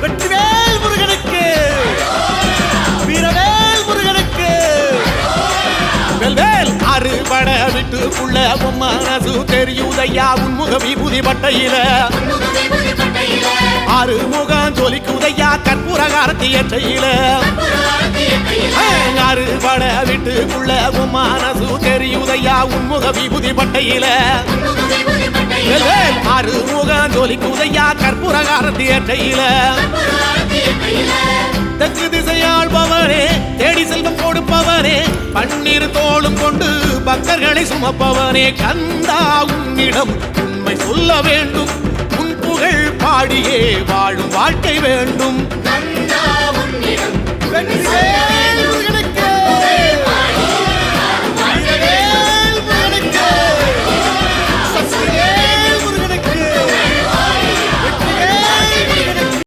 வெற்றிவேல் முருகனுக்கு, வீரவேல் முருகனுக்கு. வெல்வேல் அறுபட வீட்டுக்குள்ள மனசு தெரியுதையா உன்முக விபூதி பட்டையில. ஆறுமுகம் ஜொலிக்குதையா கற்பூர காரத்தி எற்றையில. அறுபட வீட்டுக்குள்ள மனசு தெரியுதையா உன்முக விபூதி பட்டையில. ஆறுமுகம் ஜொலிக்குதையா கற்பூர காரத்தி எற்றையில. தெற்கு திசையாள்பவனே தேடி செல்வம் கொடுப்பவனே பன்னீர் தோளும் கொண்டு பக்தர்களை சுமப்பவனே கந்தா உன்னிடம் உண்மை சொல்ல வேண்டும் உன் புகழ் பாடியே வாழும் வாழ்க்கை